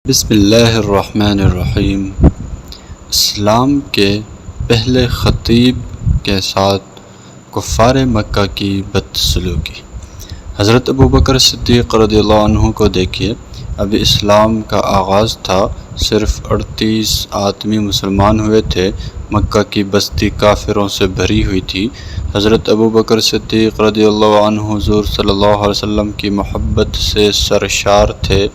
بسم اللہ الرحمن الرحیم۔ اسلام کے پہلے خطیب کے ساتھ کفار مکہ کی بدسلوکی۔ حضرت ابوبکر صدیق رضی اللہ عنہ کو دیکھیے، ابھی اسلام کا آغاز تھا، صرف 38 آدمی مسلمان ہوئے تھے، مکہ کی بستی کافروں سے بھری ہوئی تھی۔ حضرت ابوبکر صدیق رضی اللہ عنہ حضور صلی اللہ علیہ وسلم کی محبت سے سرشار تھے۔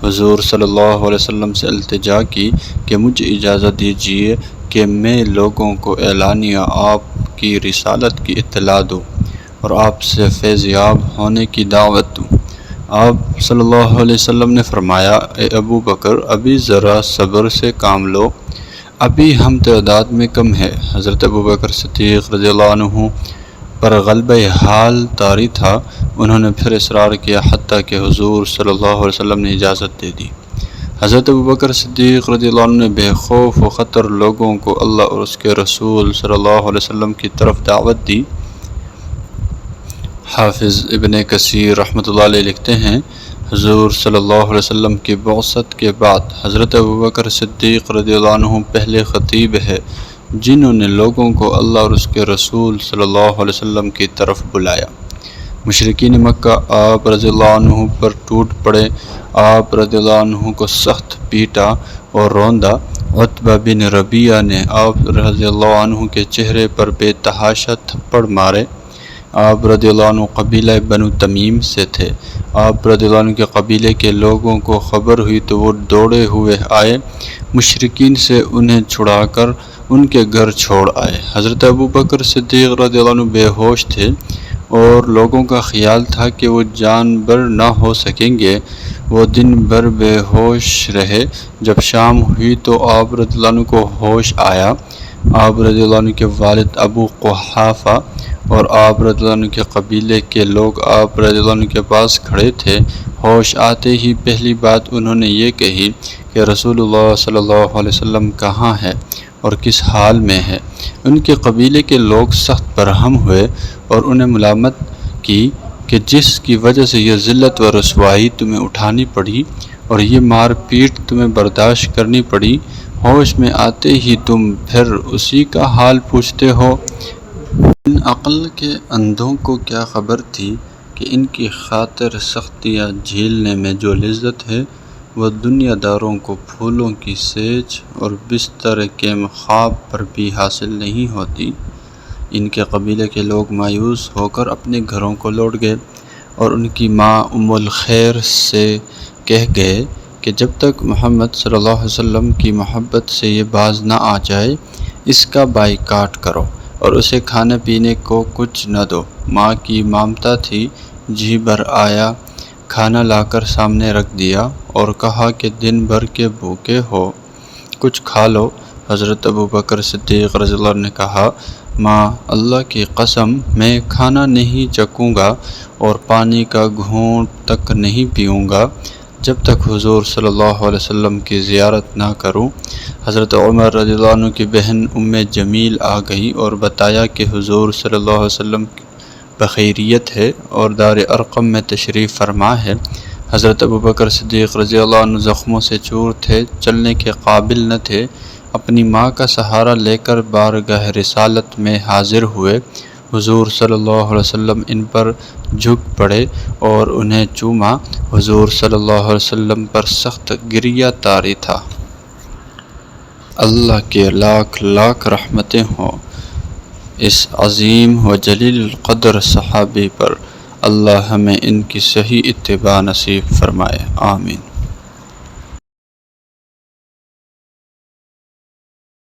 حضور صلی اللہ علیہ وسلم سے التجا کی کہ مجھے اجازت دیجیے کہ میں لوگوں کو اعلانیہ آپ کی رسالت کی اطلاع دوں اور آپ سے فیض یاب ہونے کی دعوت دوں۔ آپ صلی اللہ علیہ وسلم نے فرمایا، اے ابو بکر، ابھی ذرا صبر سے کام لو، ابھی ہم تعداد میں کم ہے۔ حضرت ابوبکر صدیق رضی اللہ عنہ پر غلبہ حال طاری تھا، انہوں نے پھر اصرار کیا حتیٰ کہ حضور صلی اللہ علیہ وسلم نے اجازت دے دی۔ حضرت ابوبکر صدیق رضی اللہ عنہ نے بے خوف و خطر لوگوں کو اللہ اور اس کے رسول صلی اللہ علیہ وسلم کی طرف دعوت دی۔ حافظ ابن کثیر رحمۃ اللہ علیہ لکھتے ہیں، حضور صلی اللہ علیہ وسلم کی بعثت کے بعد حضرت ابوبکر صدیق رضی اللہ عنہ پہلے خطیب ہے جنہوں نے لوگوں کو اللہ اور اس کے رسول صلی اللہ علیہ وسلم کی طرف بلایا۔ مشرکین مکہ آپ رضی اللہ عنہ پر ٹوٹ پڑے، آپ رضی اللہ عنہ کو سخت پیٹا اور روندا۔ عتبہ بن ربیعہ نے آپ رضی اللہ عنہ کے چہرے پر بے تحاشا تھپڑ مارے۔ آپ رضی اللہ عنہ قبیلہ بنو تمیم سے تھے۔ آپ رضی اللہ عنہ کے قبیلے کے لوگوں کو خبر ہوئی تو وہ دوڑے ہوئے آئے، مشرکین سے انہیں چھڑا کر ان کے گھر چھوڑ آئے۔ حضرت ابوبکر صدیق رضی اللہ عنہ بے ہوش تھے اور لوگوں کا خیال تھا کہ وہ جان بر نہ ہو سکیں گے۔ وہ دن بھر بے ہوش رہے۔ جب شام ہوئی تو آپ رضی اللہ عنہ کو ہوش آیا۔ آپ رضی اللہ عنہ کے والد ابو قحافہ اور آپ رضی اللہ عنہ کے قبیلے کے لوگ آپ رضی اللہ عنہ کے پاس کھڑے تھے۔ ہوش آتے ہی پہلی بات انہوں نے یہ کہی کہ رسول اللہ صلی اللہ علیہ وسلم کہاں ہے اور کس حال میں ہے؟ ان کے قبیلے کے لوگ سخت برہم ہوئے اور انہیں ملامت کی کہ جس کی وجہ سے یہ ذلت و رسوائی تمہیں اٹھانی پڑی اور یہ مار پیٹ تمہیں برداشت کرنی پڑی، ہوش میں آتے ہی تم پھر اسی کا حال پوچھتے ہو۔ ان عقل کے اندھوں کو کیا خبر تھی کہ ان کی خاطر سختیاں جھیلنے میں جو لذت ہے وہ دنیا داروں کو پھولوں کی سیج اور بستر کے خواب پر بھی حاصل نہیں ہوتی۔ ان کے قبیلے کے لوگ مایوس ہو کر اپنے گھروں کو لوٹ گئے اور ان کی ماں ام الخیر سے کہہ گئے کہ جب تک محمد صلی اللہ علیہ وسلم کی محبت سے یہ باز نہ آ جائے، اس کا بائیکاٹ کرو اور اسے کھانے پینے کو کچھ نہ دو۔ ماں کی مامتا تھی، جی بھر آیا، کھانا لا کر سامنے رکھ دیا اور کہا کہ دن بھر کے بھوکے ہو، کچھ کھا لو۔ حضرت ابوبکر صدیق رضی اللہ عنہ نے کہا، ماں، اللہ کی قسم، میں کھانا نہیں چکھوں گا اور پانی کا گھونٹ تک نہیں پیوں گا جب تک حضور صلی اللہ علیہ وسلم کی زیارت نہ کروں۔ حضرت عمر رضی اللہ عنہ کی بہن ام جمیل آ گئی اور بتایا کہ حضور صلی اللہ علیہ وسلم بخیریت ہے اور دار ارقم میں تشریف فرما ہے۔ حضرت ابوبکر صدیق رضی اللہ عنہ زخموں سے چور تھے، چلنے کے قابل نہ تھے، اپنی ماں کا سہارا لے کر بارگاہ رسالت میں حاضر ہوئے۔ حضور صلی اللہ علیہ وسلم ان پر جھک پڑے اور انہیں چوما۔ حضور صلی اللہ علیہ وسلم پر سخت گریہ طاری تھا۔ اللہ کے لاکھ لاکھ رحمتیں ہوں اس عظیم و جلیل القدر صحابی پر، اللہ ہمیں ان کی صحیح اتباع نصیب فرمائے، آمین۔